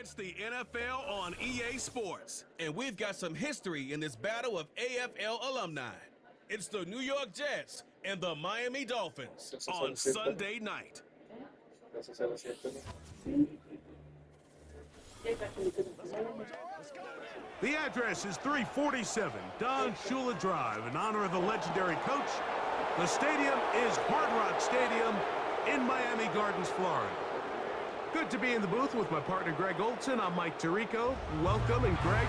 It's the NFL on EA Sports, and we've got some history in this battle of AFL alumni. It's the New York Jets and the Miami Dolphins on Sunday night. The address is 347 Don Shula Drive in honor of the legendary coach. The stadium is Hard Rock Stadium in Miami Gardens, Florida. Good to be in the booth with my partner Greg Olson. I'm Mike Tirico. Welcome, and Greg,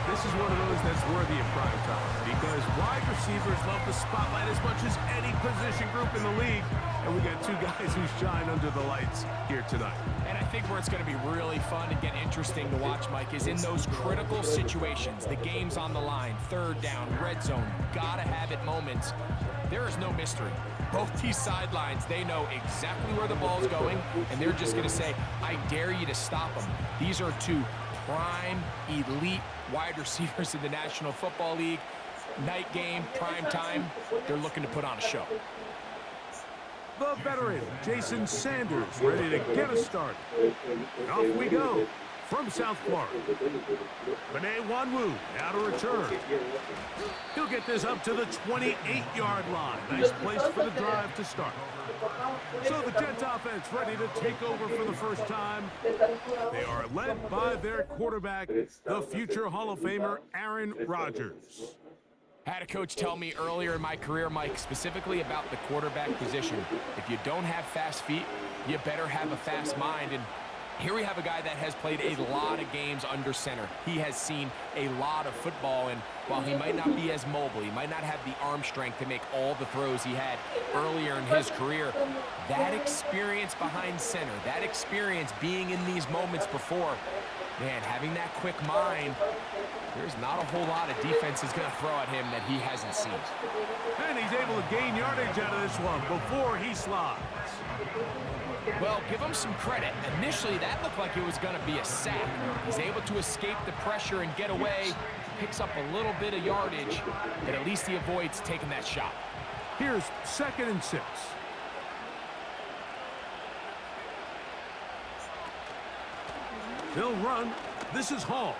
this is one of those that's worthy of prime time because wide receivers love the spotlight as much as any position group in the league, and we got two guys who shine under the lights here tonight. And I think where it's going to be really fun and get interesting to watch, Mike, is in those critical situations. The game's on the line, third down, red zone, gotta have it moments. There is no mystery. Both these sidelines, they know exactly where the ball's going, and they're just going to say, I dare you to stop them. These are two prime, elite wide receivers in the National Football League. Night game, prime time, they're looking to put on a show. The veteran, Jason Sanders, ready to get us started. And off we go from South Florida. Benet Wanwu now to return. He'll get this up to the 28-yard line. Nice place for the drive to start. So the Jets offense ready to take over for the first time. They are led by their quarterback, the future Hall of Famer, Aaron Rodgers. I had a coach tell me earlier in my career, Mike, specifically about the quarterback position. If you don't have fast feet, you better have a fast mind. And here we have a guy that has played a lot of games under center. He has seen a lot of football, and while he might not be as mobile, he might not have the arm strength to make all the throws he had earlier in his career, that experience behind center, that experience being in these moments before, man, having that quick mind, there's not a whole lot of defense is going to throw at him that he hasn't seen. And he's able to gain yardage out of this one before he slides. Well, give him some credit. Initially, that looked like it was going to be a sack. He's able to escape the pressure and get away, picks up a little bit of yardage, but at least he avoids taking that shot. Here's 2nd and 6. He'll run. This is Hall.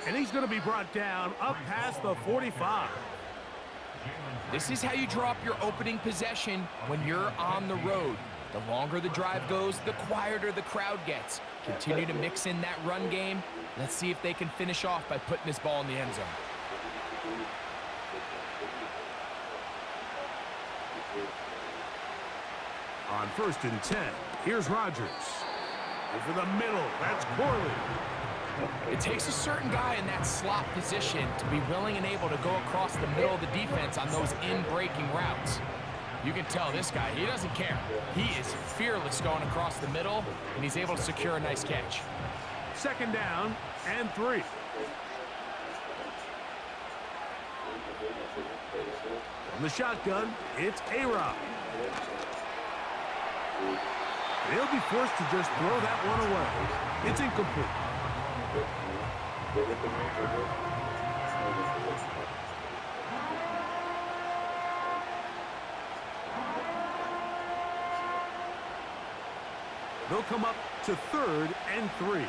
And he's going to be brought down up past the 45. This is how you draw up your opening possession when you're on the road. The longer the drive goes, the quieter the crowd gets. Continue to mix in that run game. Let's see if they can finish off by putting this ball in the end zone. On 1st and 10, here's Rodgers. Over the middle, that's Corley. It takes a certain guy in that slot position to be willing and able to go across the middle of the defense on those in-breaking routes. You can tell this guy, he doesn't care. He is fearless going across the middle, and he's able to secure a nice catch. 2nd down and 3. From the shotgun, it's A-Rod. They'll be forced to just throw that one away. It's incomplete. They'll come up to 3rd and 3.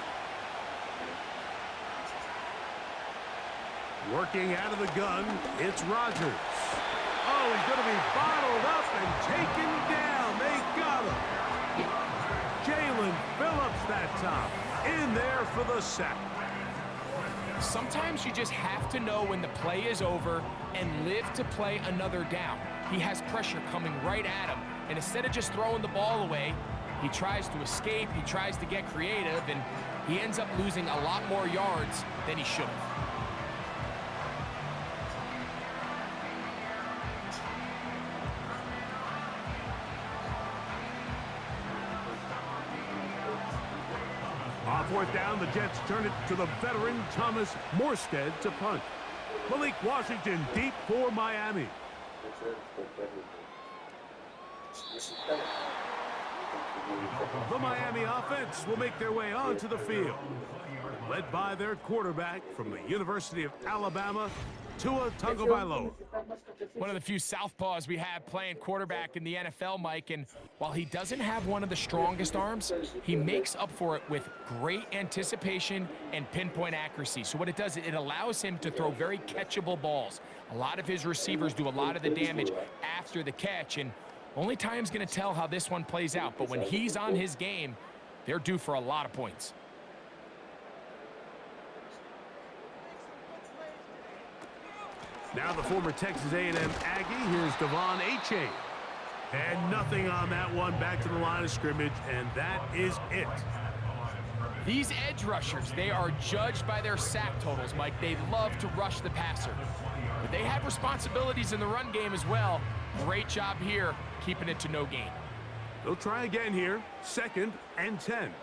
Working out of the gun, it's Rodgers. Oh, he's going to be bottled up and taken down. They got him. Jalen Phillips that time. In there for the sack. Sometimes you just have to know when the play is over and live to play another down. He has pressure coming right at him, and instead of just throwing the ball away, he tries to escape, he tries to get creative, and he ends up losing a lot more yards than he should have. On 4th down, the Jets turn it to the veteran Thomas Morstead to punt. Malik Washington deep for Miami. The Miami offense will make their way onto the field. Led by their quarterback from the University of Alabama, Tua Tagovailoa. One of the few southpaws we have playing quarterback in the NFL, Mike, and while he doesn't have one of the strongest arms, he makes up for it with great anticipation and pinpoint accuracy. So what it does, it allows him to throw very catchable balls. A lot of his receivers do a lot of the damage after the catch, and only time's going to tell how this one plays out. But when he's on his game, they're due for a lot of points. Now the former Texas A&M Aggie. Here's Devon Achane. And nothing on that one. Back to the line of scrimmage, and that is it. These edge rushers, they are judged by their sack totals, Mike. They love to rush the passer. But they have responsibilities in the run game as well. Great job here, keeping it to no gain. They'll try again here. 2nd and 10.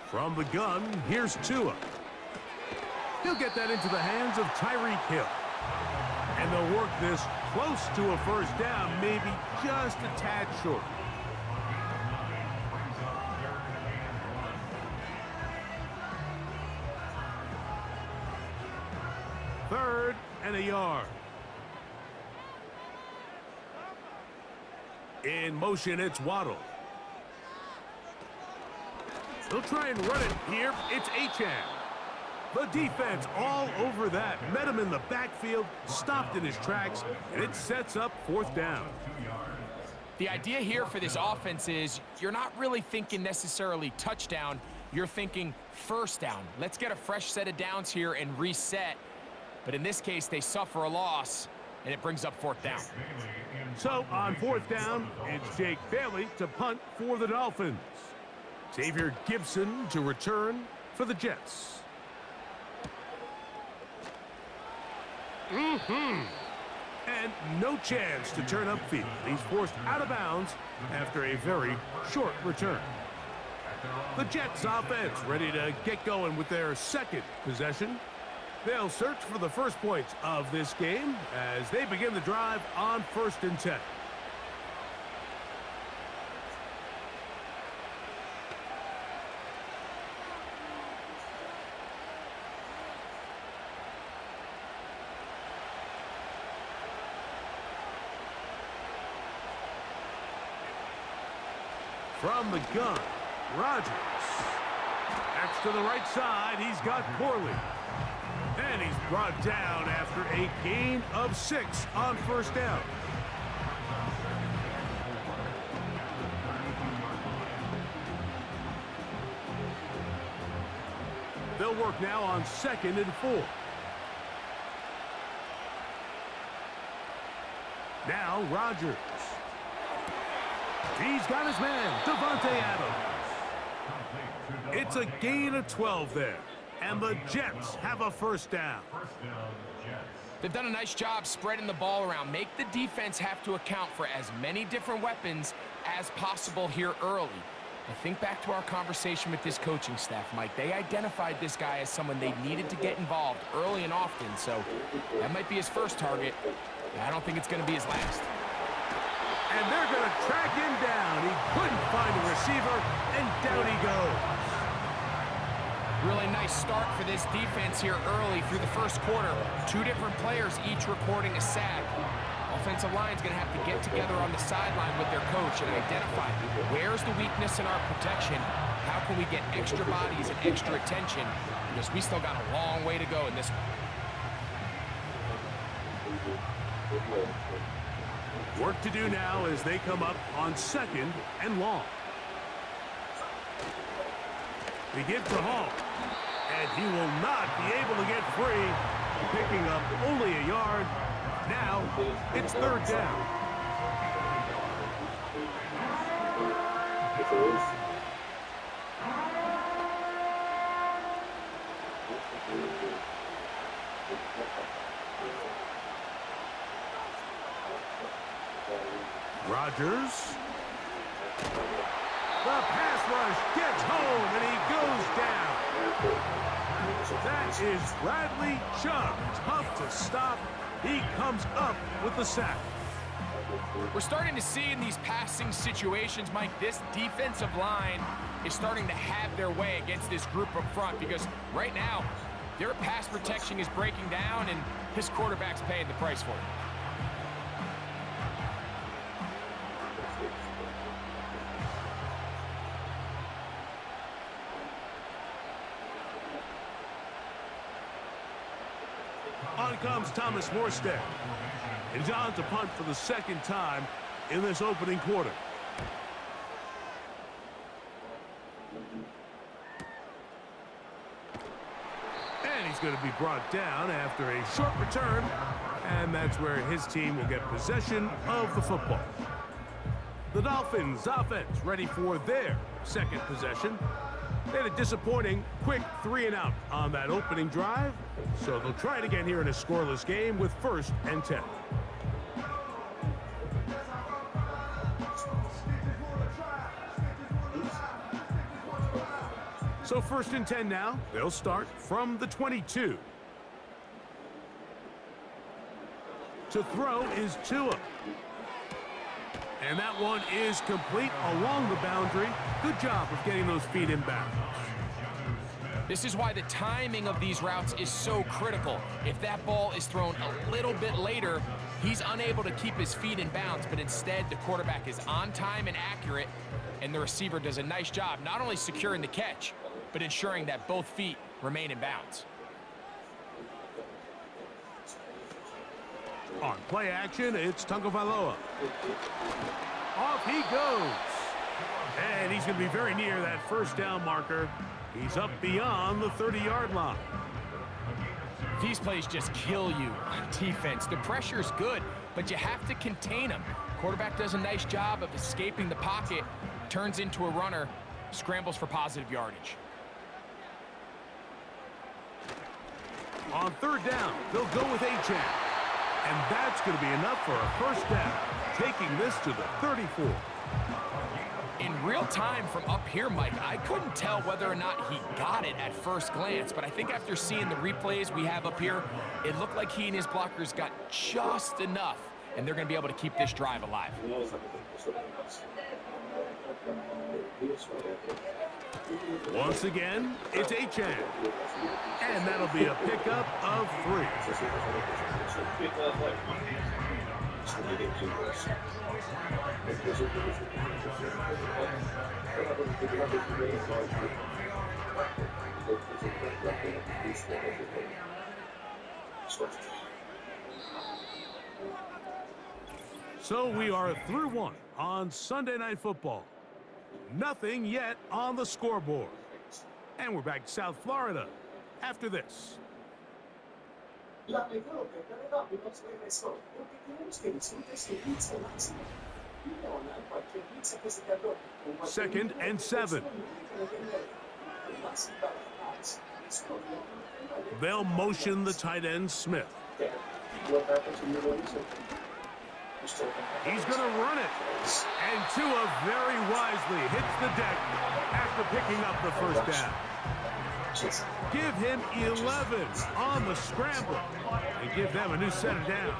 From the gun, here's Tua. He'll get that into the hands of Tyreek Hill. And they'll work this close to a first down, maybe just a tad short. Third and a yard. In motion, it's Waddle. They'll try and run it here. It's Achane. The defense all over that. Met him in the backfield, stopped in his tracks, and it sets up 4th down. The idea here for this offense is you're not really thinking necessarily touchdown. You're thinking first down. Let's get a fresh set of downs here and reset. But in this case, they suffer a loss, and it brings up 4th down. So on 4th down, it's Jake Bailey to punt for the Dolphins. Xavier Gibson to return for the Jets. And no chance to turn upfield. He's forced out of bounds after a very short return. The Jets offense ready to get going with their 2nd possession. They'll search for the first points of this game as they begin the drive on 1st and 10. From the gun, Rodgers. Backs to the right side. He's got Corley. And he's brought down after a gain of 6 on 1st down. They'll work now on 2nd and 4. Now Rodgers. He's got his man, Devontae Adams. It's a gain of 12 there. And the Jets have a 1st down. They've done a nice job spreading the ball around. Make the defense have to account for as many different weapons as possible here early. I think back to our conversation with this coaching staff, Mike. They identified this guy as someone they needed to get involved early and often. So that might be his first target. I don't think it's going to be his last. And they're going to track him down. He couldn't find a receiver, and down he goes. Really nice start for this defense here early through the 1st quarter. 2 different players each recording a sack. Offensive line's going to have to get together on the sideline with their coach and identify where's the weakness in our protection. How can we get extra bodies and extra attention? Because we still got a long way to go in this one. Work to do now as they come up on 2nd and long. They give to Hall, and he will not be able to get free, picking up only a yard. Now it's 3rd down. Rodgers. The pass rush gets home, and he goes down. That is Bradley Chubb. Tough to stop. He comes up with the sack. We're starting to see in these passing situations, Mike, this defensive line is starting to have their way against this group up front because right now, Their pass protection is breaking down, and his quarterback's paying the price for it. On comes Thomas Morstead. He's on to punt for the second time in this opening quarter. And he's going to be brought down after a short return. And that's where his team will get possession of the football. The Dolphins offense ready for their second possession. They had a disappointing quick 3-and-out on that opening drive, so they'll try it again here in a scoreless game with 1st and 10. So 1st and 10 now. They'll start from the 22. To throw is Tua. And that one is complete along the boundary. Good job of getting those feet in bounds. This is why the timing of these routes is so critical. If that ball is thrown a little bit later, he's unable to keep his feet in bounds, but instead the quarterback is on time and accurate, and the receiver does a nice job not only securing the catch, but ensuring that both feet remain in bounds. On play action, it's Tagovailoa. Off he goes. And he's going to be very near that 1st down marker. He's up beyond the 30-yard line. These plays just kill you on defense. The pressure's good, but you have to contain them. Quarterback does a nice job of escaping the pocket, turns into a runner, scrambles for positive yardage. On 3rd down, they'll go with Achane. And that's going to be enough for a 1st down, taking this to the 34. In real time from up here, Mike, I couldn't tell whether or not he got it at first glance, but I think after seeing the replays we have up here, it looked like he and his blockers got just enough, and they're going to be able to keep this drive alive. Once again, it's Achane. And that'll be a pickup of 3. So we are through 1 on Sunday Night Football. Nothing yet on the scoreboard. And we're back to South Florida after this. Second and 7. They'll motion the tight end Smith. He's going to run it. And Tua very wisely hits the deck after picking up the 1st down. Give him 11 on the scramble and give them a new set of downs.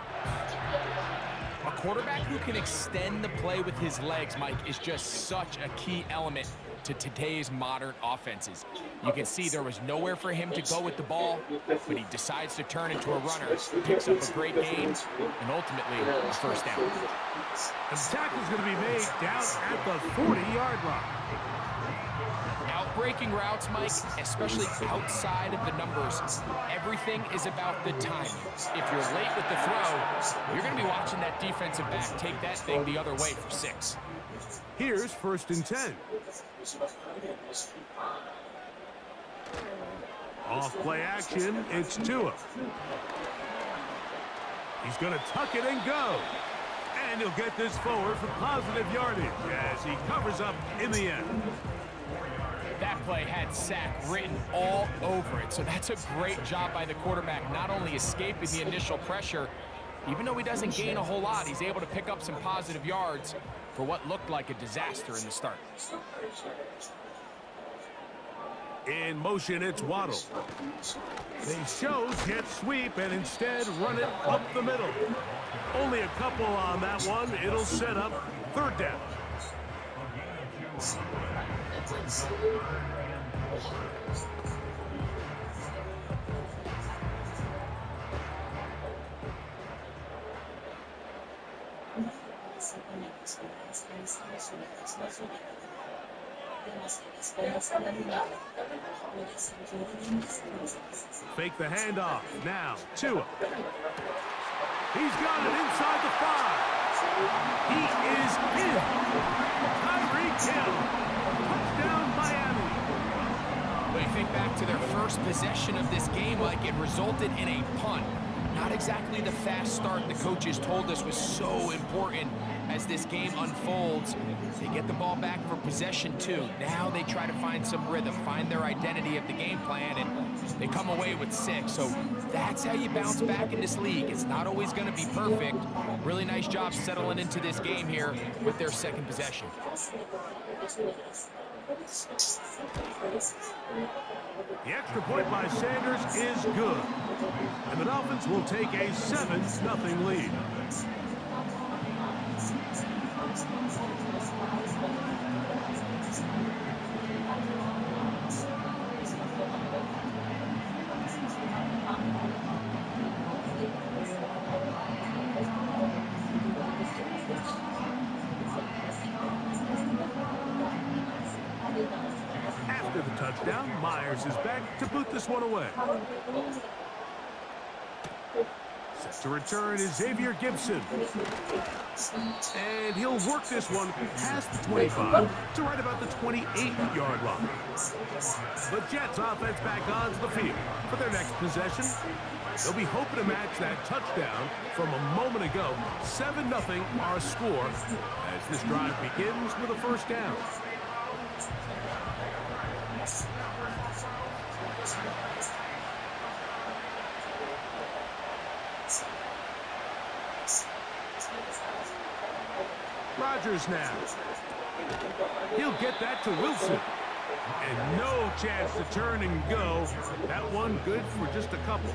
A quarterback who can extend the play with his legs, Mike, is just such a key element to today's modern offenses. You can see there was nowhere for him to go with the ball, but he decides to turn into a runner, picks up a great gain, and ultimately a 1st down. The tackle's going to be made down at the 40-yard line. Breaking routes, Mike, especially outside of the numbers, everything is about the timing. If you're late with the throw, you're going to be watching that defensive back take that thing the other way for 6. Here's 1st and 10. Off play action, it's Tua. He's going to tuck it and go. And he'll get this forward for positive yardage as he covers up in the end. That play had sack written all over it, so that's a great job by the quarterback, not only escaping the initial pressure, even though he doesn't gain a whole lot, he's able to pick up some positive yards for what looked like a disaster in the start. In motion, it's Waddle. They show jet sweep and instead run it up the middle. Only a couple on that one. It'll set up 3rd down. Fake the handoff. Now, Tua. He's got it inside the 5. He is in. Tyreek Hill. Touchdown, Miami. When you think back to their first possession of this game, like it resulted in a punt. Not exactly the fast start the coaches told us was so important as this game unfolds. They get the ball back for possession 2. Now they try to find some rhythm, find their identity of the game plan, and they come away with 6. So that's how you bounce back in this league. It's not always going to be perfect. Really nice job settling into this game here with their second possession. The extra point by Sanders is good. And the Dolphins will take a 7-0 lead. After the touchdown, Myers is back to boot this one away. Set to return is Xavier Gibson. And he'll work this one past the 25 to right about the 28-yard line. The Jets offense back onto the field for their next possession. They'll be hoping to match that touchdown from a moment ago. 7-0 our score as this drive begins with a first down. Rodgers now. He'll get that to Wilson. And no chance to turn and go. That one good for just a couple.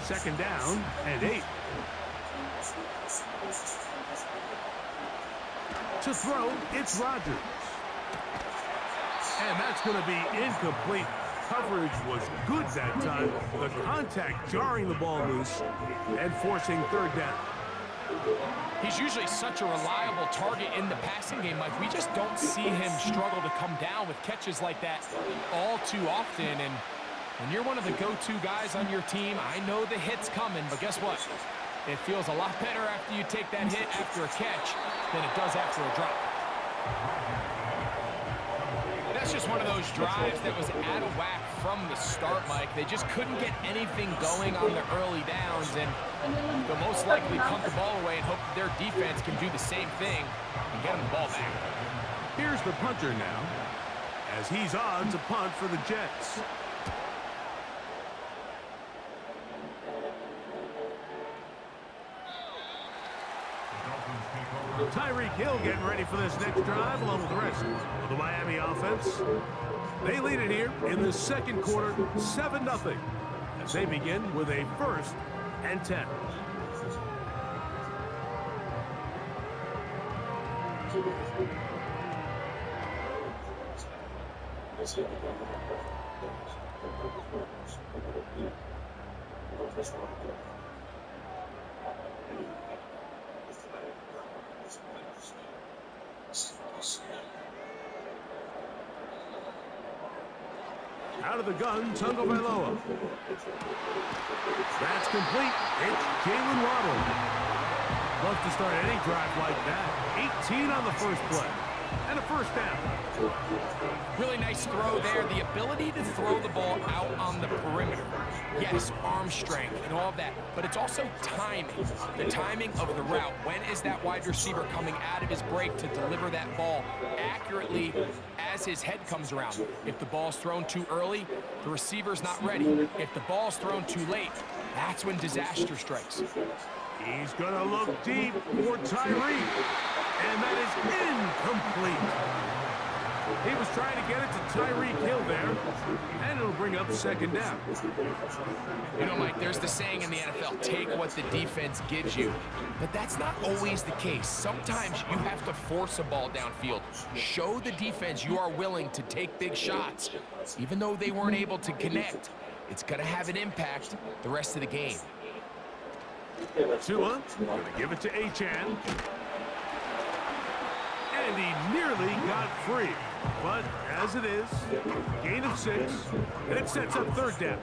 Second down and 8. To throw, it's Rodgers. And that's going to be incomplete. Coverage was good that time. The contact jarring the ball loose and forcing third down. He's usually such a reliable target in the passing game. Like, we just don't see him struggle to come down with catches like that all too often. And when you're one of the go-to guys on your team, I know the hit's coming, but guess what? It feels a lot better after you take that hit after a catch than it does after a drop. That's just one of those drives that was out of whack from the start, Mike. They just couldn't get anything going on the early downs, and they'll most likely punt the ball away and hope that their defense can do the same thing and get them the ball back. Here's the punter now, as he's on to punt for the Jets. Tyreek Hill getting ready for this next drive along with the rest of the Miami offense. They lead it here in the second quarter, 7-0, as they begin with a 1st and 10. Out of the gun, Tagovailoa. That's complete. It's Jalen Waddle. Love to start any drive like that. 18 on the first play. And a first down. Really nice throw there. The ability to throw the ball out on the perimeter. Yes, arm strength and all of that, but it's also timing. The timing of the route. When is that wide receiver coming out of his break to deliver that ball accurately as his head comes around? If the ball's thrown too early, the receiver's not ready. If the ball's thrown too late, that's when disaster strikes. He's going to look deep for Tyreek. And that is incomplete. He was trying to get it to Tyreek Hill there, and it'll bring up second down. You know, Mike, there's the saying in the NFL, take what the defense gives you. But that's not always the case. Sometimes you have to force a ball downfield. Show the defense you are willing to take big shots. Even though they weren't able to connect, it's going to have an impact the rest of the game. Tua going to give it to Achane. And he nearly got free. But as it is, gain of 6, and it sets up third down.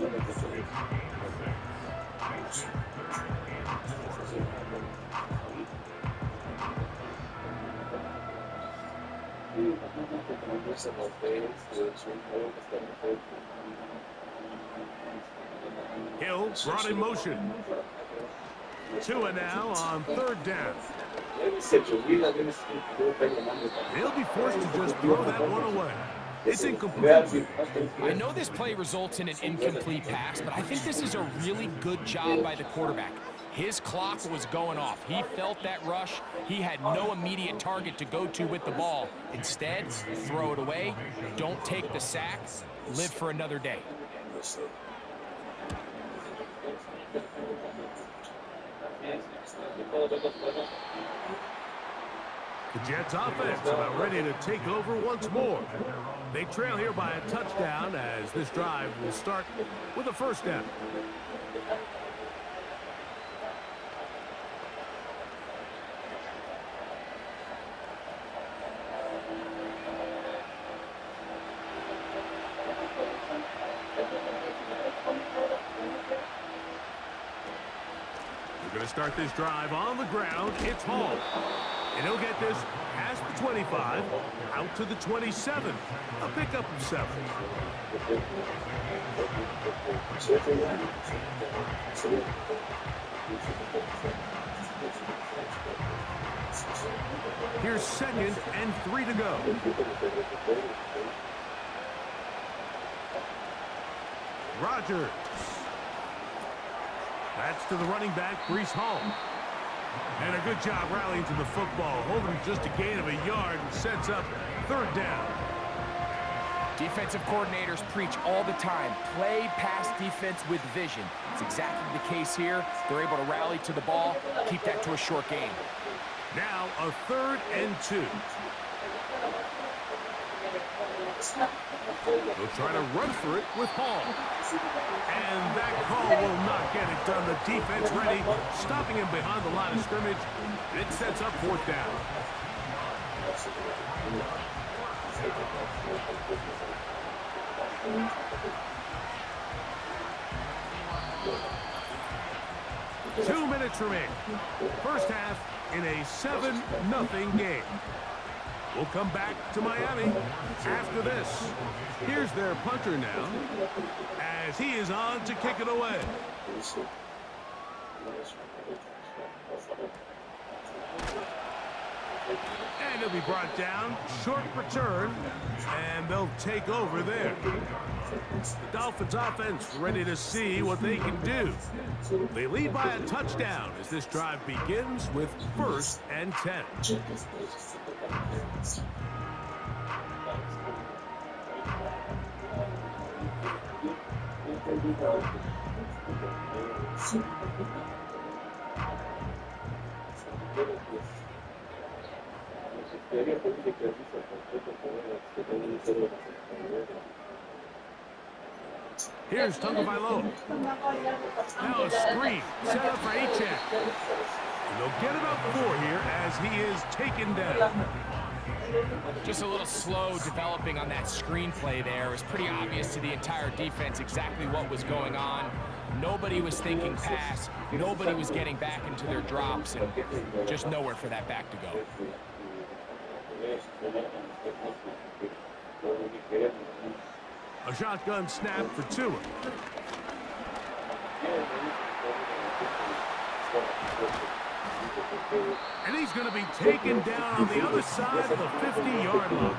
Hill brought in motion. Tua now on third down. They'll be forced to just throw that one away. It's incomplete. I know this play results in an incomplete pass, but I think this is a really good job by the quarterback. His clock was going off. He felt that rush. He had no immediate target to go to with the ball. Instead, throw it away. Don't take the sack. Live for another day. The Jets offense about ready to take over once more. They trail here by a touchdown as this drive will start with a first down. We're going to start this drive on the ground. It's Hall. And he'll get this past the 25, out to the 27, a pickup of 7. Here's 2nd and 3 to go. Rodgers. That's to the running back, Breece Hall. And a good job rallying to the football, holding just a gain of a yard and sets up third down. Defensive coordinators preach all the time, play pass defense with vision. It's exactly the case here. They're able to rally to the ball, keep that to a short gain. Now a 3rd and 2. They'll try to run for it with Hall. And that call will not get it done. The defense ready, stopping him behind the line of scrimmage. And it sets up 4th down. Two minutes remain. First half in a 7-0 game. We'll come back to Miami after this. Here's their punter now as he is on to kick it away. And he'll be brought down. Short return. And they'll take over there. The Dolphins offense ready to see what they can do. They lead by a touchdown as this drive begins with 1st and 10. Here's Tagovailoa. Now a screen set up for Achane. And they'll get about 4 here as he is taken down. Just a little slow developing on that screenplay there. It was pretty obvious to the entire defense exactly what was going on. Nobody was thinking pass. Nobody was getting back into their drops, and just nowhere for that back to go. A shotgun snap for Tua. And he's going to be taken down on the other side of the 50-yard line.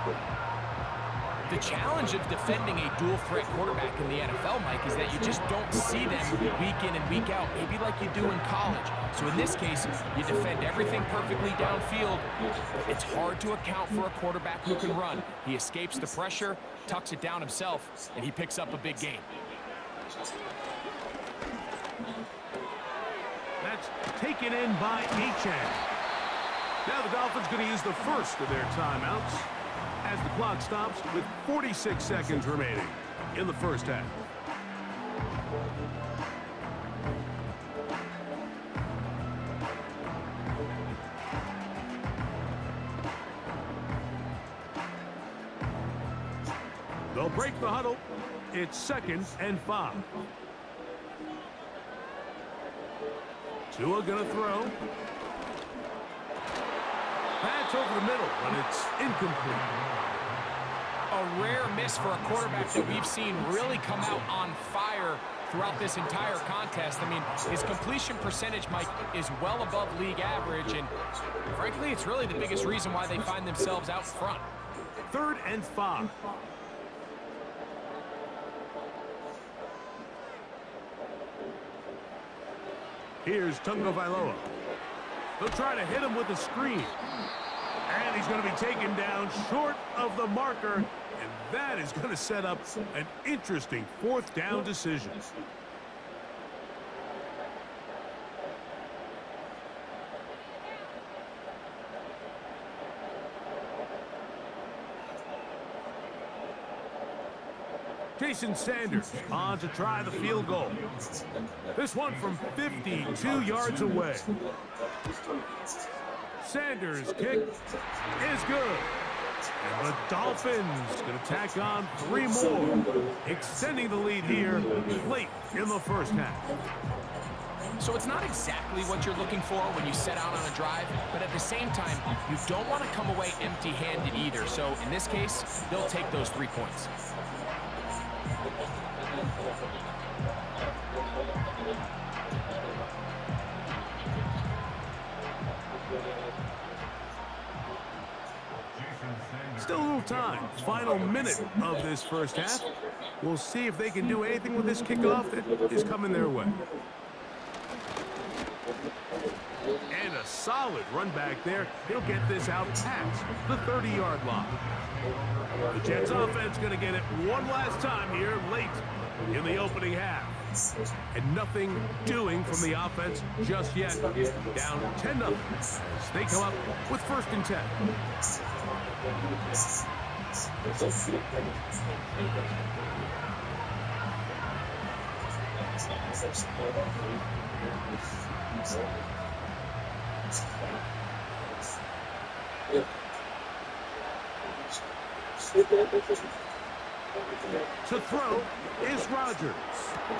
The challenge of defending a dual-threat quarterback in the NFL, Mike, is that you just don't see them week in and week out, maybe like you do in college. So in this case, you defend everything perfectly downfield. It's hard to account for a quarterback who can run. He escapes the pressure, tucks it down himself, and he picks up a big gain. That's taken in by Echan. Now the Dolphins going to use the first of their timeouts as the clock stops with 46 seconds remaining in the first half. They'll break the huddle. It's 2nd and 5. Tua gonna throw. That's over the middle, but it's incomplete. A rare miss for a quarterback that we've seen really come out on fire throughout this entire contest. I mean, his completion percentage, Mike, is well above league average, and frankly, it's really the biggest reason why they find themselves out front. 3rd and 5. Here's Tunga Vailoa. They'll try to hit him with a screen. And he's going to be taken down short of the marker. And that is going to set up an interesting 4th down decision. Jason Sanders on to try the field goal. This one from 52 yards away. Sanders' kick is good. And the Dolphins going to tack on 3 more, extending the lead here late in the first half. So it's not exactly what you're looking for when you set out on a drive, but at the same time, you don't want to come away empty-handed either. So in this case, they'll take those 3 points. Still a little time. Final minute of this first half. We'll see if they can do anything with this kickoff that is coming their way. And a solid run back there. He'll get this out past the 30-yard line. The Jets offense going to get it one last time here late in the opening half. And nothing doing from the offense just yet. Down 10-0 as they come up with 1st and 10. To throw is Rodgers. And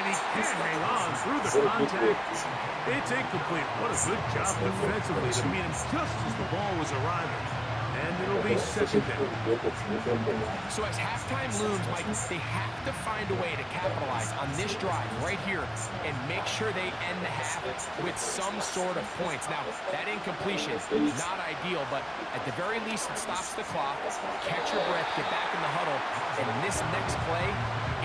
he can't hang on through the contact. It's incomplete. What a good job defensively to meet him just as the ball was arriving. And it'll be 2nd down. So as halftime looms, Mike, they have to find a way to capitalize on this drive right here and make sure they end the half with some sort of points. Now, that incompletion, not ideal, but at the very least, it stops the clock. Catch your breath, get back in the huddle, and this next play,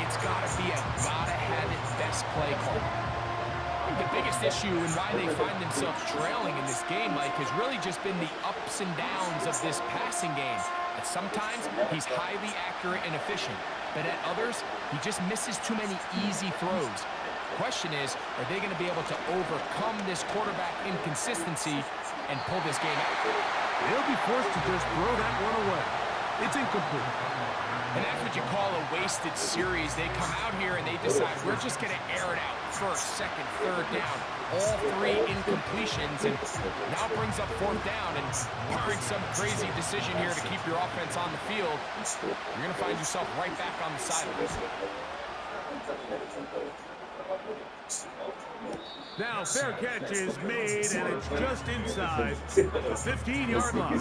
it's got to be a gotta-have-it best play call. The biggest issue and why they find themselves trailing in this game, Mike, has really just been the ups and downs of this passing game. At sometimes, he's highly accurate and efficient, but at others, he just misses too many easy throws. The question is, are they going to be able to overcome this quarterback inconsistency and pull this game out? They'll be forced to just throw that one away. It's incomplete. And that's what you call a wasted series. They come out here and they decide, we're just going to air it out. 1st, 2nd, 3rd down. All 3 incompletions, and now brings up 4th down. And barring some crazy decision here to keep your offense on the field, you're going to find yourself right back on the sidelines. Now, fair catch is made, and it's just inside the 15-yard line.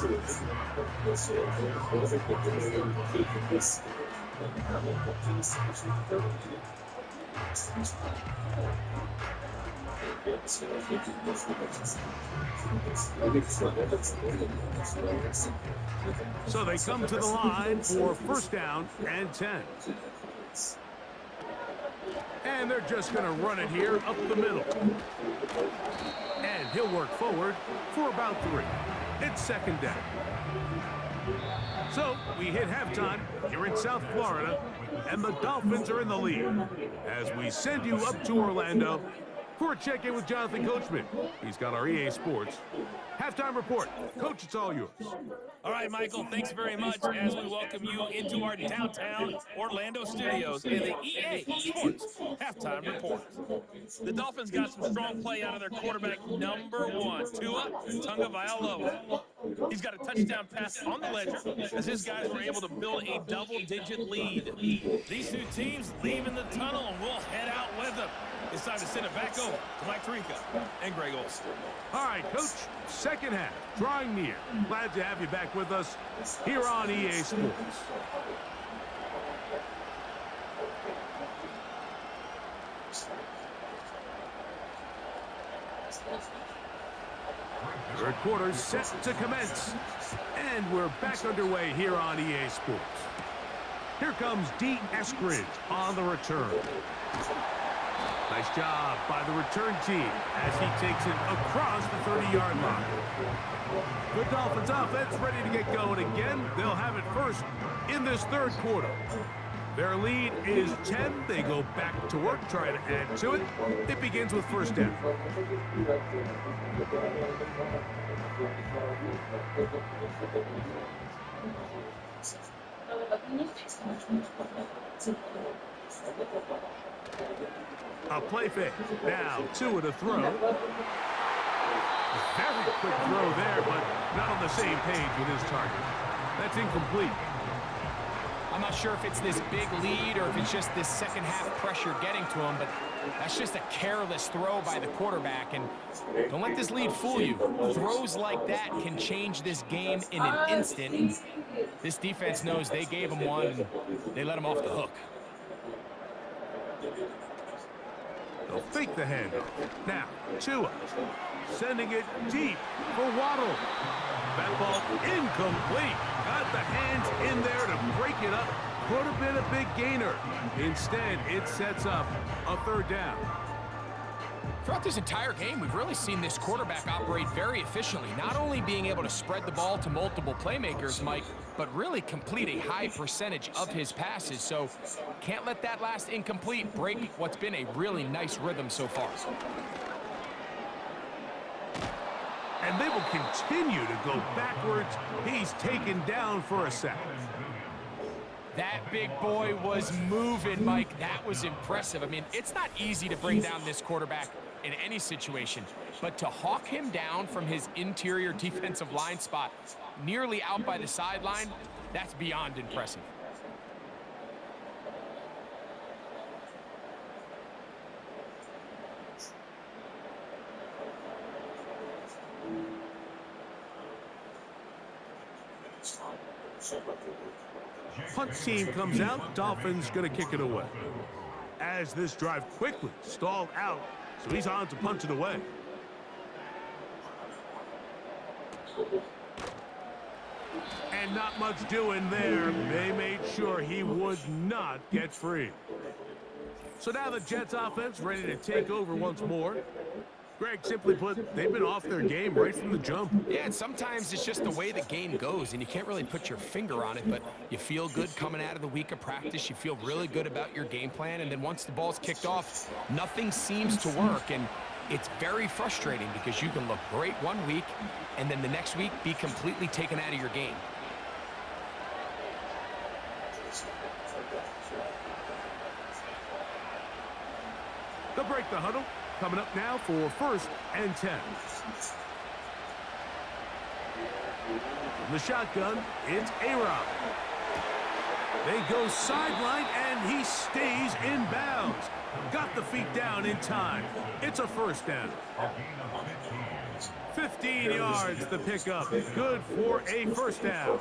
So they come to the line for first down and 10. And they're just going to run it here up the middle. And he'll work forward for about 3. It's second down. So we hit halftime here in South Florida, and the Dolphins are in the lead as we send you up to Orlando for a check-in with Jonathan Coachman. He's got our EA Sports halftime report. Coach, it's all yours. All right, Michael, thanks very much as we welcome you into our downtown Orlando studios in the EA Sports halftime report. The Dolphins got some strong play out of their quarterback, number 1, Tua Tagovailoa. He's got a touchdown pass on the ledger as his guys were able to build a double-digit lead. These two teams leaving the tunnel, and we'll head out with them. It's time to send it back over to Mike Tirico and Greg Olson. All right, Coach, second half, drawing near. Glad to have you back with us here on EA Sports. Third quarter set to commence. And we're back underway here on EA Sports. Here comes D. Eskridge on the return. Nice job by the return team as he takes it across the 30-yard line. The Dolphins offense ready to get going again. They'll have it first in this third quarter. Their lead is 10. They go back to work, try to add to it. It begins with first down. A play fake. Now, Tua to throw. A very quick throw there, but not on the same page with his target. That's incomplete. I'm not sure if it's this big lead or if it's just this second half pressure getting to him, but that's just a careless throw by the quarterback. And don't let this lead fool you. Throws like that can change this game in an instant. This defense knows they gave him one, and they let him off the hook. They'll fake the handoff. Now, Tua sending it deep for Waddle. That ball incomplete. Got the hands in there to break it up. Could have been a big gainer. Instead, it sets up a third down. Throughout this entire game, we've really seen this quarterback operate very efficiently, not only being able to spread the ball to multiple playmakers, Mike, but really complete a high percentage of his passes. So can't let that last incomplete break what's been a really nice rhythm so far. And they will continue to go backwards. He's taken down for a sack. That big boy was moving, Mike. That was impressive. I mean, it's not easy to bring down this quarterback in any situation, but to hawk him down from his interior defensive line spot, nearly out by the sideline, that's beyond impressive. Punt team comes out. Dolphins going to kick it away. As this drive quickly stalled out, so he's on to punt it away. And not much doing there. They made sure he would not get free. So now the Jets offense ready to take over once more. Greg, simply put, they've been off their game right from the jump. Yeah, and sometimes it's just the way the game goes, and you can't really put your finger on it, but you feel good coming out of the week of practice. You feel really good about your game plan, and then once the ball's kicked off, nothing seems to work, and it's very frustrating because you can look great one week, and then the next week be completely taken out of your game. They'll break the huddle. Coming up now for first and 10. From the shotgun, it's A-Rob. They go sideline, and he stays in bounds. Got the feet down in time. It's a first down. 15 yards the pickup. Good for a first down.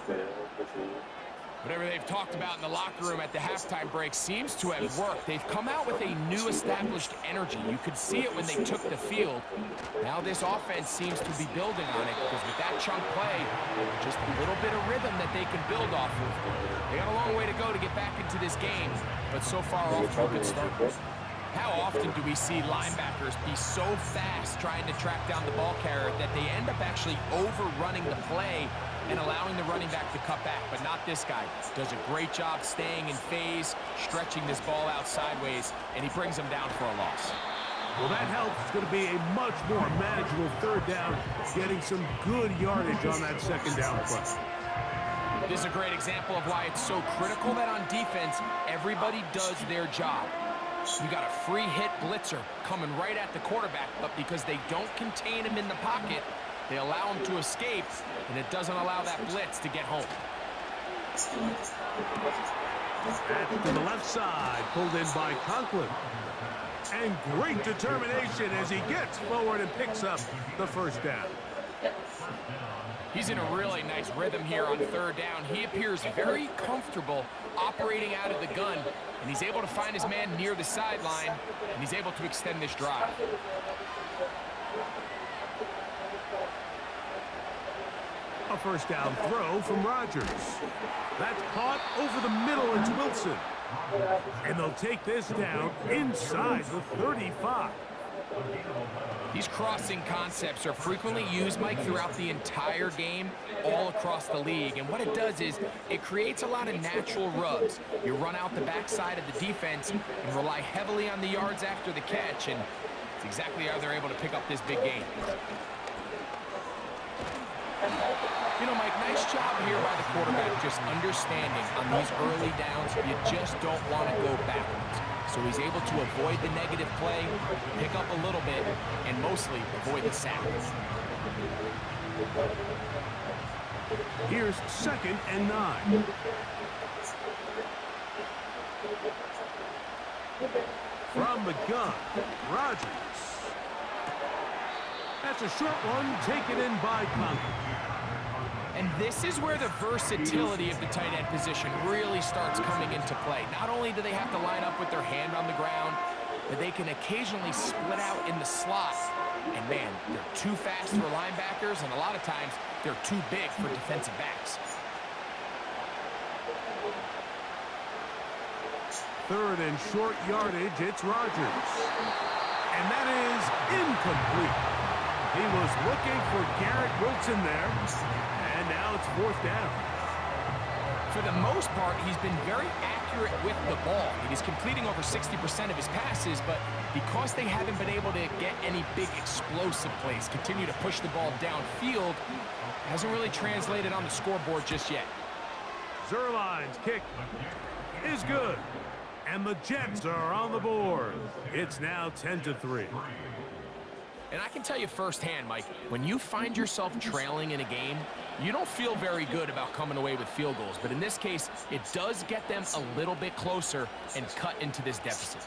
Whatever they've talked about in the locker room at the halftime break seems to have worked. They've come out with a new established energy. You could see it when they took the field. Now this offense seems to be building on it because with that chunk play, just a little bit of rhythm that they can build off of. They got a long way to go to get back into this game, but so far off to a good start. How often do we see linebackers be so fast trying to track down the ball carrier that they end up actually overrunning the play and allowing the running back to cut back? But not this guy. Does a great job staying in phase, stretching this ball out sideways, and he brings him down for a loss. Well, that helps. It's going to be a much more manageable third down, getting some good yardage on that second down play. This is a great example of why it's so critical that on defense, everybody does their job. You got a free hit blitzer coming right at the quarterback, but because they don't contain him in the pocket, they allow him to escape, and it doesn't allow that blitz to get home. Back to the left side, pulled in by Conklin. And great determination as he gets forward and picks up the first down. He's in a really nice rhythm here on third down. He appears very comfortable operating out of the gun, and he's able to find his man near the sideline, and he's able to extend this drive. A first down throw from Rodgers. That's caught over the middle. It's Wilson. And they'll take this down inside the 35. These crossing concepts are frequently used, Mike, throughout the entire game, all across the league. And what it does is it creates a lot of natural rubs. You run out the backside of the defense and rely heavily on the yards after the catch, and it's exactly how they're able to pick up this big game. You know, Mike, nice job here by the quarterback just understanding on these early downs, you just don't want to go backwards. So he's able to avoid the negative play, pick up a little bit, and mostly avoid the sack. Here's 2nd and 9. From the gun, Rodgers. That's a short one taken in by Conklin. And this is where the versatility of the tight end position really starts coming into play. Not only do they have to line up with their hand on the ground, but they can occasionally split out in the slot. And man, they're too fast for linebackers, and a lot of times they're too big for defensive backs. Third and short yardage, it's Rodgers. And that is incomplete. He was looking for Garrett Wilson there. And now it's 4th down. For the most part, he's been very accurate with the ball. He's completing over 60% of his passes, but because they haven't been able to get any big explosive plays, continue to push the ball downfield, hasn't really translated on the scoreboard just yet. Zerline's kick is good. And the Jets are on the board. It's now 10-3. And I can tell you firsthand, Mike, when you find yourself trailing in a game, you don't feel very good about coming away with field goals. But in this case, it does get them a little bit closer and cut into this deficit.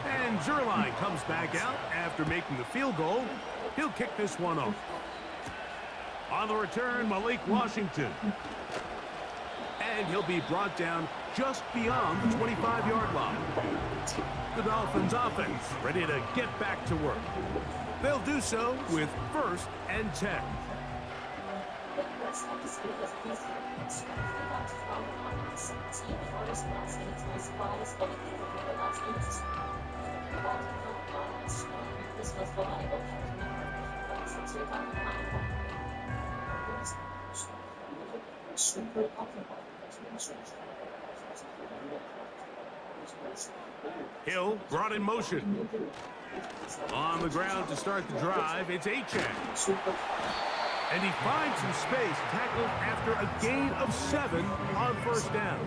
And Zerline comes back out after making the field goal. He'll kick this one off. On the return, Malik Washington. And he'll be brought down just beyond the 25-yard line. The Dolphins offense ready to get back to work. They'll do so with 1st and 10. Hill brought in motion. On the ground to start the drive, it's Achane. And he finds some space, tackled after a gain of 7 on 1st down.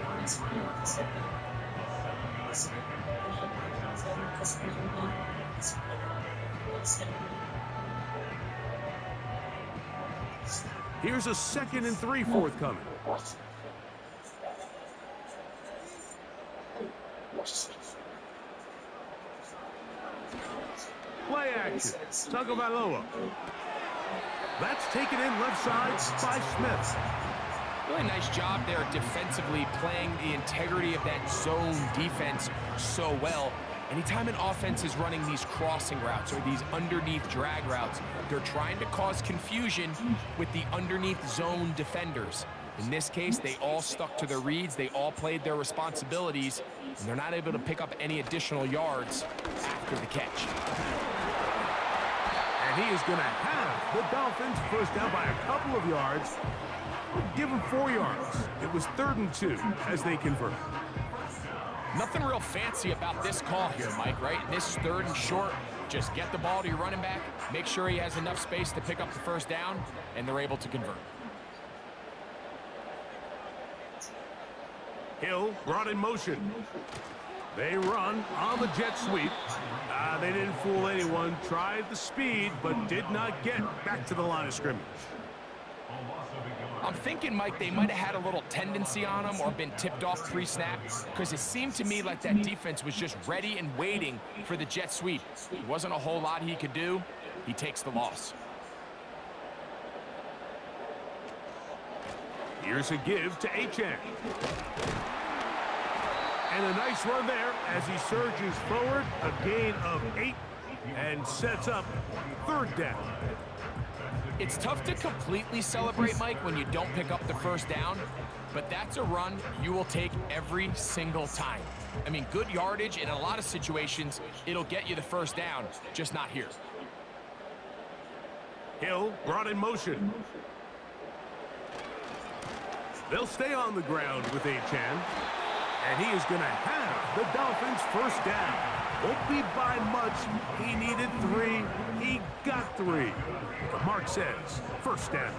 Here's a 2nd and 3 forthcoming. Play action. Tagovailoa. That's taken in left side by Smith. Really nice job there defensively, playing the integrity of that zone defense so well. Anytime an offense is running these crossing routes or these underneath drag routes, they're trying to cause confusion with the underneath zone defenders. In this case, they all stuck to their reads, they all played their responsibilities, and they're not able to pick up any additional yards after the catch. And he is going to have the Dolphins first down by a couple of yards. Give him 4 yards. It was 3rd and 2 as they convert. Nothing real fancy about this call here, Mike, right? This 3rd and short, just get the ball to your running back, make sure he has enough space to pick up the first down, and they're able to convert. Hill brought in motion. They run on the jet sweep. They didn't fool anyone. Tried the speed, but did not get back to the line of scrimmage. I'm thinking, Mike, they might have had a little tendency on him or been tipped off pre-snap, because it seemed to me like that defense was just ready and waiting for the jet sweep. There wasn't a whole lot he could do. He takes the loss. Here's a give to Achane. And a nice run there as he surges forward, a gain of 8, and sets up 3rd down. It's tough to completely celebrate, Mike, when you don't pick up the first down, but that's a run you will take every single time. I mean, good yardage, and in a lot of situations, it'll get you the first down, just not here. Hill brought in motion. They'll stay on the ground with Achane. And he is going to have the Dolphins first down. Won't be by much. He needed 3. He got 3. The mark says first down.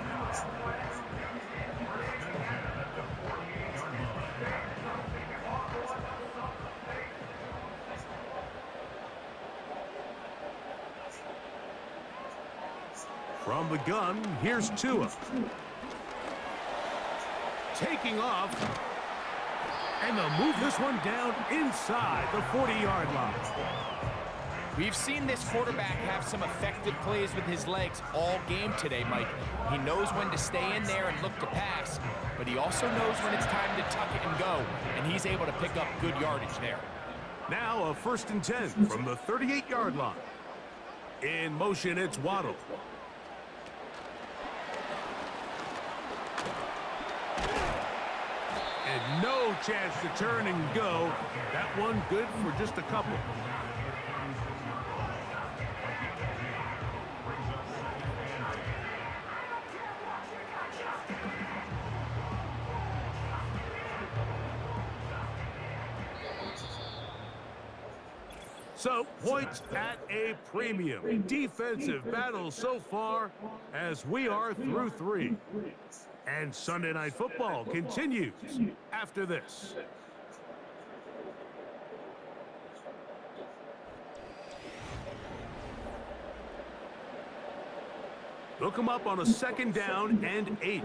From the gun, here's Tua. Taking off. And they'll move this one down inside the 40-yard line. We've seen this quarterback have some effective plays with his legs all game today, Mike. He knows when to stay in there and look to pass, but he also knows when it's time to tuck it and go, and he's able to pick up good yardage there. Now a 1st and 10 from the 38-yard line. In motion, it's Waddle. And no chance to turn and go. That one good for just a couple. So, points at a premium. Defensive battle so far as we are through 3. And Sunday Night Football continues after this. Look him up on a 2nd down and 8.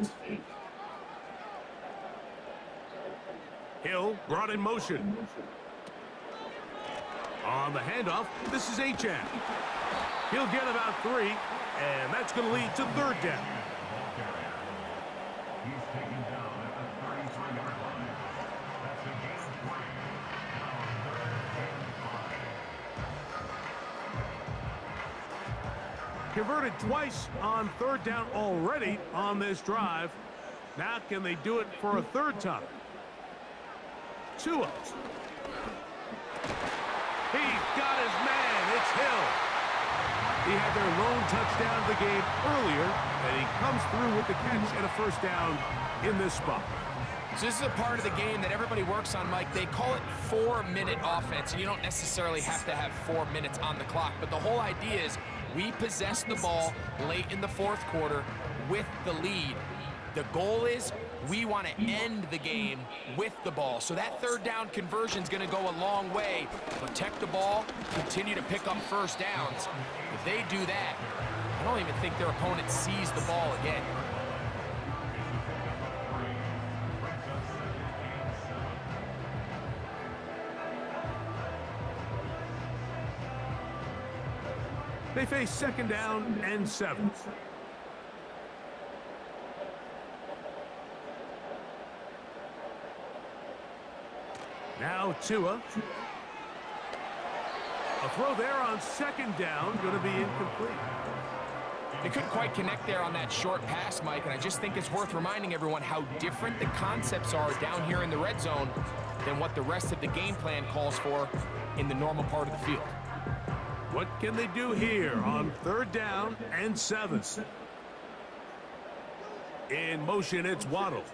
Hill brought in motion. On the handoff, this is Achane. He'll get about 3, and that's going to lead to 3rd down. Converted twice on 3rd down already on this drive. Now can they do it for a 3rd time? Tua. He's got his man. It's Hill. He had their lone touchdown of the game earlier, and he comes through with the catch and a 1st down in this spot. So this is a part of the game that everybody works on, Mike. They call it 4-minute offense, and you don't necessarily have to have 4 minutes on the clock, but the whole idea is we possess the ball late in the 4th quarter with the lead. The goal is we want to end the game with the ball. So that 3rd down conversion is going to go a long way. Protect the ball, continue to pick up first downs. If they do that, I don't even think their opponent sees the ball again. They face 2nd down and 7. Now Tua. A throw there on 2nd down, going to be incomplete. They couldn't quite connect there on that short pass, Mike, and I just think it's worth reminding everyone how different the concepts are down here in the red zone than what the rest of the game plan calls for in the normal part of the field. What can they do here on 3rd down and 7? In motion, it's Waddle.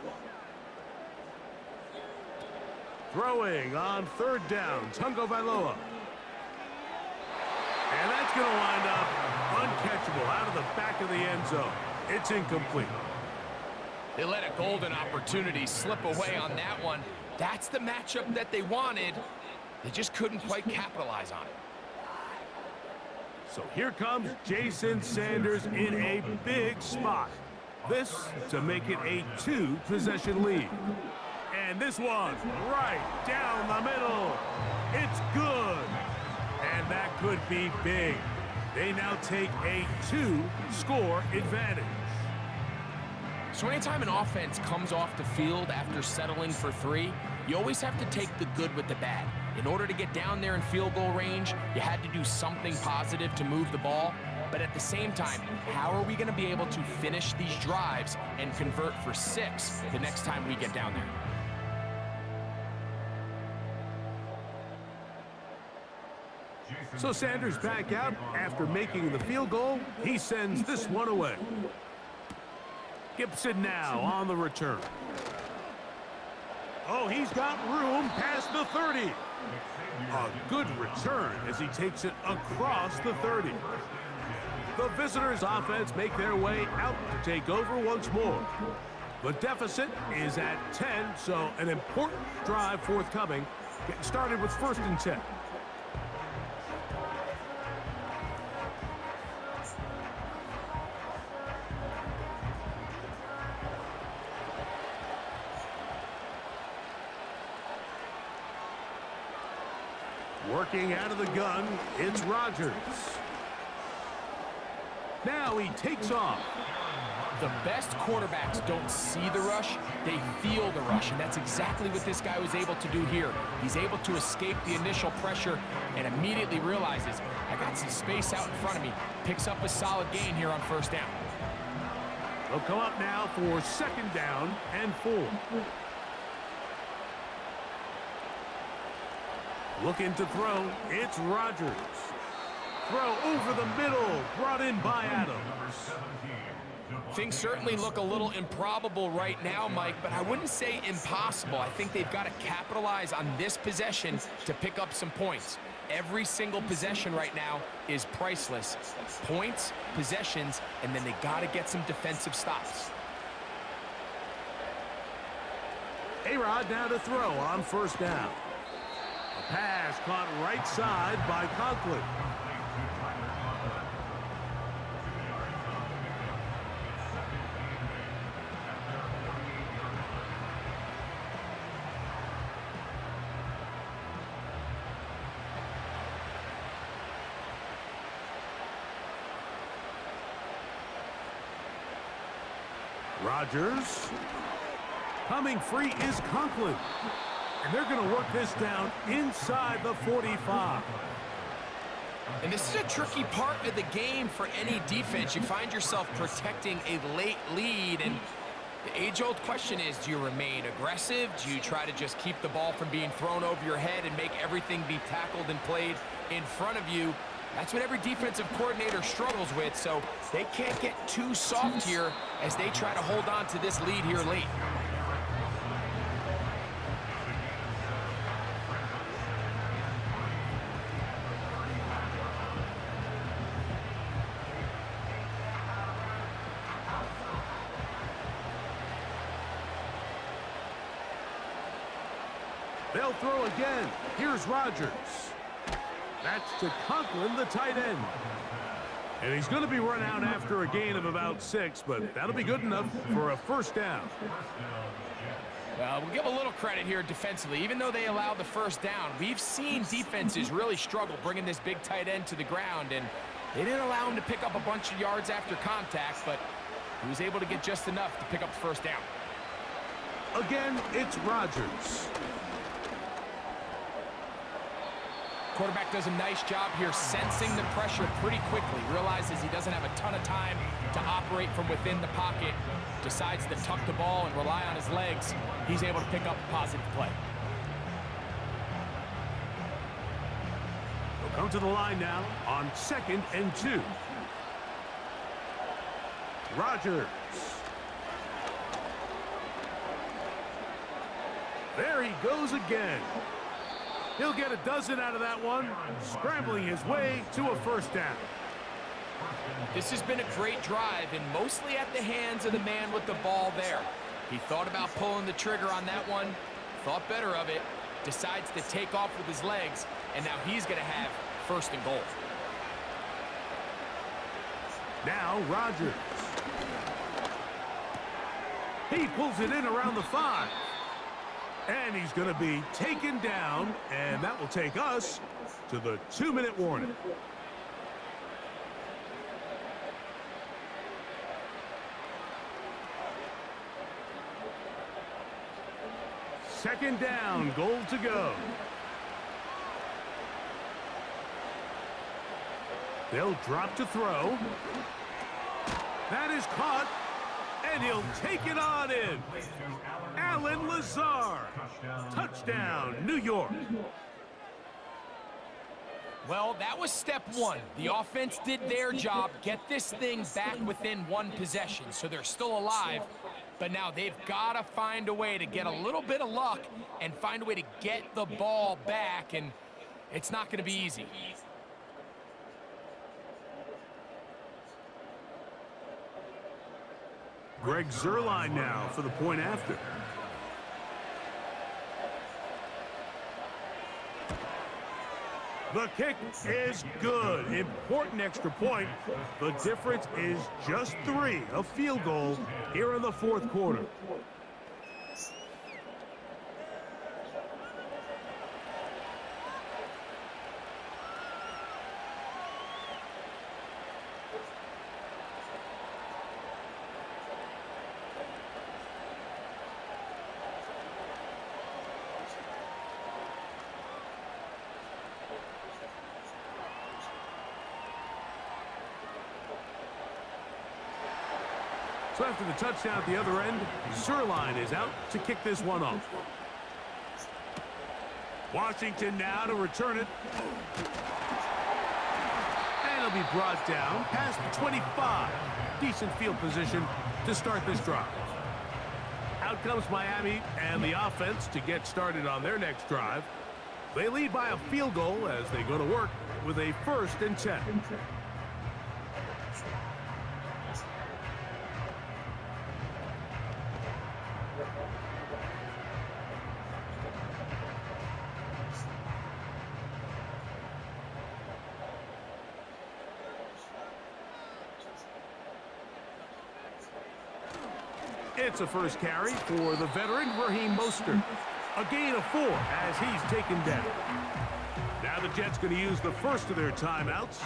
Throwing on 3rd down, Tungo Vailoa. And that's going to wind up uncatchable out of the back of the end zone. It's incomplete. They let a golden opportunity slip away on that one. That's the matchup that they wanted. They just couldn't quite capitalize on it. So here comes Jason Sanders in a big spot. This to make it a 2-possession lead. And this one right down the middle. It's good. And that could be big. They now take a 2-score advantage. So anytime an offense comes off the field after settling for 3, you always have to take the good with the bad. In order to get down there in field goal range, you had to do something positive to move the ball. But at the same time, how are we going to be able to finish these drives and convert for 6 the next time we get down there? So Sanders back out after making the field goal. He sends this one away. Gibson now on the return. Oh, he's got room past the 30. A good return as he takes it across the 30. The visitors' offense make their way out to take over once more. The deficit is at 10, so an important drive forthcoming. Getting started with 1st and 10. Working out of the gun, it's Rodgers. Now he takes off. The best quarterbacks don't see the rush, they feel the rush, and that's exactly what this guy was able to do here. He's able to escape the initial pressure and immediately realizes, I got some space out in front of me. Picks up a solid gain here on 1st down. They'll come up now for 2nd down and 4. Looking to throw, it's Rodgers. Throw over the middle, brought in by Adams. Things certainly look a little improbable right now, Mike, but I wouldn't say impossible. I think they've got to capitalize on this possession to pick up some points. Every single possession right now is priceless. Points, possessions, and then they got to get some defensive stops. A-Rod now to throw on 1st down. A pass caught right side by Conklin. Rodgers. Coming free is Conklin. And they're going to work this down inside the 45. And this is a tricky part of the game for any defense. You find yourself protecting a late lead, and the age-old question is, do you remain aggressive? Do you try to just keep the ball from being thrown over your head and make everything be tackled and played in front of you? That's what every defensive coordinator struggles with, so they can't get too soft here as they try to hold on to this lead here late. They'll throw again. Here's Rodgers. That's to Conklin, the tight end. And he's going to be run out after a gain of about 6, but that'll be good enough for a 1st down. We'll give a little credit here defensively. Even though they allowed the 1st down, we've seen defenses really struggle bringing this big tight end to the ground, and They didn't allow him to pick up a bunch of yards after contact, but he was able to get just enough to pick up the first down. Again, it's Rodgers. Quarterback does a nice job here sensing the pressure pretty quickly. Realizes he doesn't have a ton of time to operate from within the pocket. Decides to tuck the ball and rely on his legs. He's able to pick up a positive play. They'll come to the line now on 2nd and 2. Rodgers. There he goes again. He'll get a dozen out of that one, scrambling his way to a first down. This has been a great drive, and mostly at the hands of the man with the ball there. He thought about pulling the trigger on that one, thought better of it, decides to take off with his legs, and now he's going to have first and goal. Now Rodgers. He pulls it in around the 5. And he's going to be taken down, and that will take us to the 2-minute warning. Second down, goal to go. They'll drop to throw. That is caught, and he'll take it on in. Allen Lazard. Touchdown, New York. Well, that was step one. The offense did their job, get this thing back within one possession, so they're still alive. But now they've got to find a way to get a little bit of luck and find a way to get the ball back, and it's not going to be easy. Greg Zuerlein now for the point after. The kick is good. Important extra point. The difference is just 3, a field goal here in the 4th quarter. So after the touchdown at the other end, Zuerlein is out to kick this one off. Washington now to return it. And it'll be brought down past the 25. Decent field position to start this drive. Out comes Miami and the offense to get started on their next drive. They lead by a field goal as they go to work with a 1st and 10. It's a first carry for the veteran Raheem Mostert. A gain of 4 as he's taken down. Now the Jets going to use the first of their timeouts,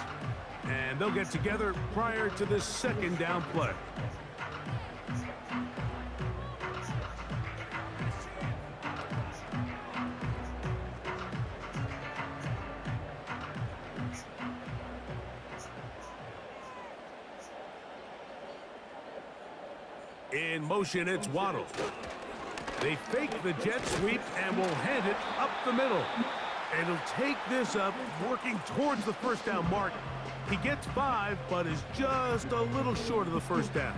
and they'll get together prior to this 2nd down play. In motion, it's Waddle. They fake the jet sweep and will hand it up the middle. And he'll take this up, working towards the first down mark. He gets 5, but is just a little short of the first down.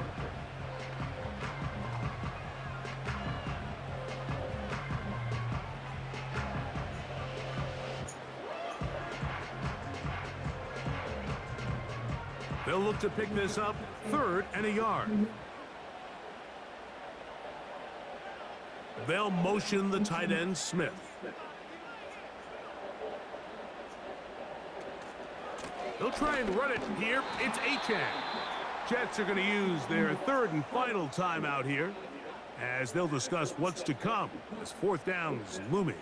They'll look to pick this up, 3rd and a yard. They'll motion the tight end, Smith. They'll try and run it here. It's Achane. Jets are going to use their 3rd and final timeout here as they'll discuss what's to come as 4th down is looming.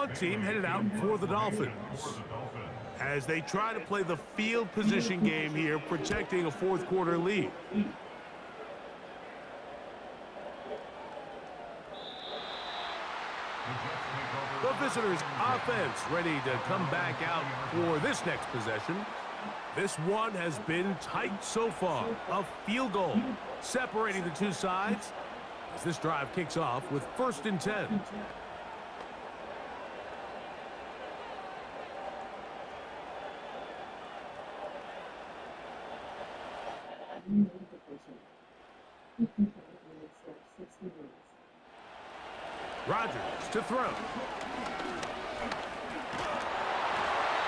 punt team headed out for the Dolphins as they try to play the field position game here, protecting a fourth quarter lead. The visitors' offense ready to come back out for this next possession. This one has been tight so far. A field goal separating the two sides as this drive kicks off with 1st and 10. Rodgers to throw.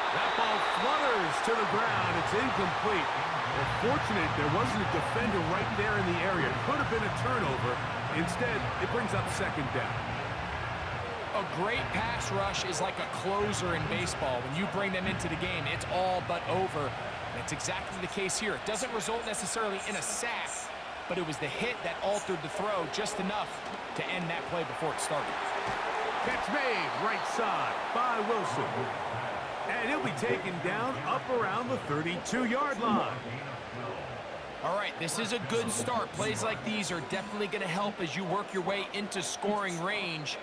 That ball flutters to the ground. It's incomplete. Well, fortunate there wasn't a defender right there in the area. Could have been a turnover. Instead, it brings up 2nd down. A great pass rush is like a closer in baseball. When you bring them into the game, it's all but over. That's exactly the case here. It doesn't result necessarily in a sack, but it was the hit that altered the throw just enough to end that play before it started. Catch made right side by Wilson. And he'll be taken down up around the 32-yard line. All right, this is a good start. Plays like these are definitely going to help as you work your way into scoring range.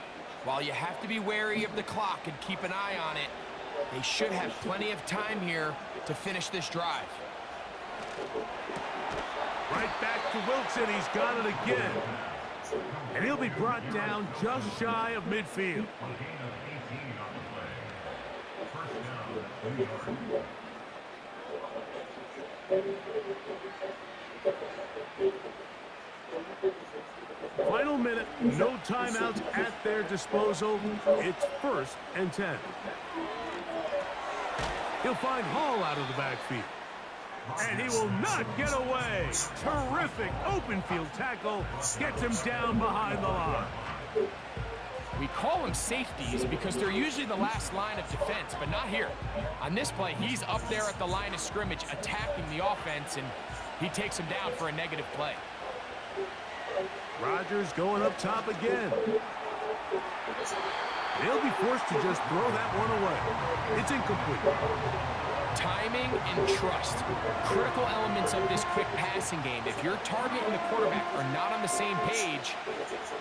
While you have to be wary of the clock and keep an eye on it, they should have plenty of time here to finish this drive. Right back to Wilson. He's got it again. And he'll be brought down just shy of midfield. Final minute, no timeouts at their disposal. It's 1st and 10. He'll find Hall out of the backfield. And he will not get away. Terrific open field tackle. Gets him down behind the line. We call them safeties because they're usually the last line of defense, but not here. On this play, he's up there at the line of scrimmage attacking the offense, and he takes him down for a negative play. Rodgers going up top again. They'll be forced to just throw that one away. It's incomplete. Timing and trust, critical elements of this quick passing game. If your target and the quarterback are not on the same page,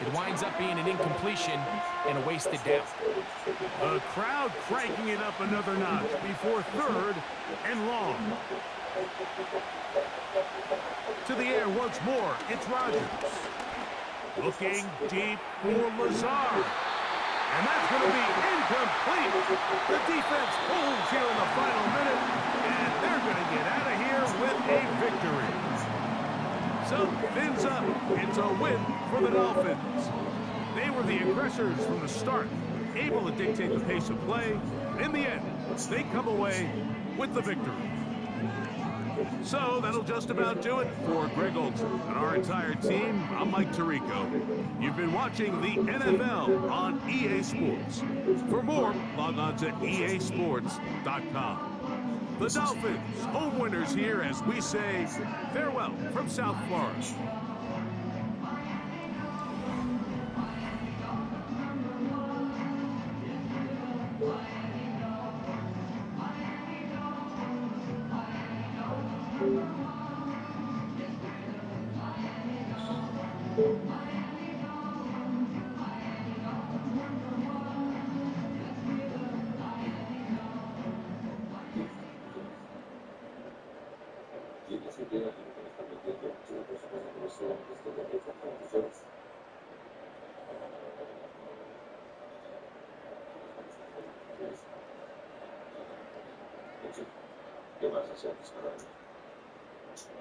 it winds up being an incompletion and a wasted down. The crowd cranking it up another notch before 3rd and long. To the air once more, it's Rodgers. Looking deep for Lazard. And that's going to be incomplete. The defense holds here in the final minute, and they're going to get out of here with a victory. So, fins up. It's a win for the Dolphins. They were the aggressors from the start, able to dictate the pace of play. In the end, they come away with the victory. So that'll just about do it for Greg Olson and our entire team. I'm Mike Tirico. You've been watching the NFL on EA Sports. For more, log on to easports.com. The Dolphins, home winners here as we say farewell from South Florida. ¿Qué vas a hacer disparando?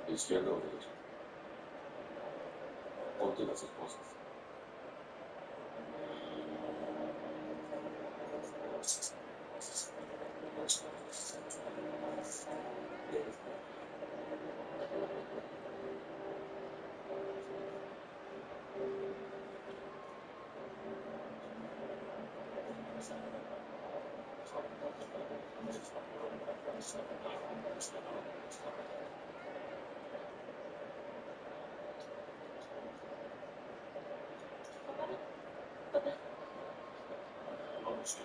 Izquierda o derecha. Ponte las esposas. Vamos.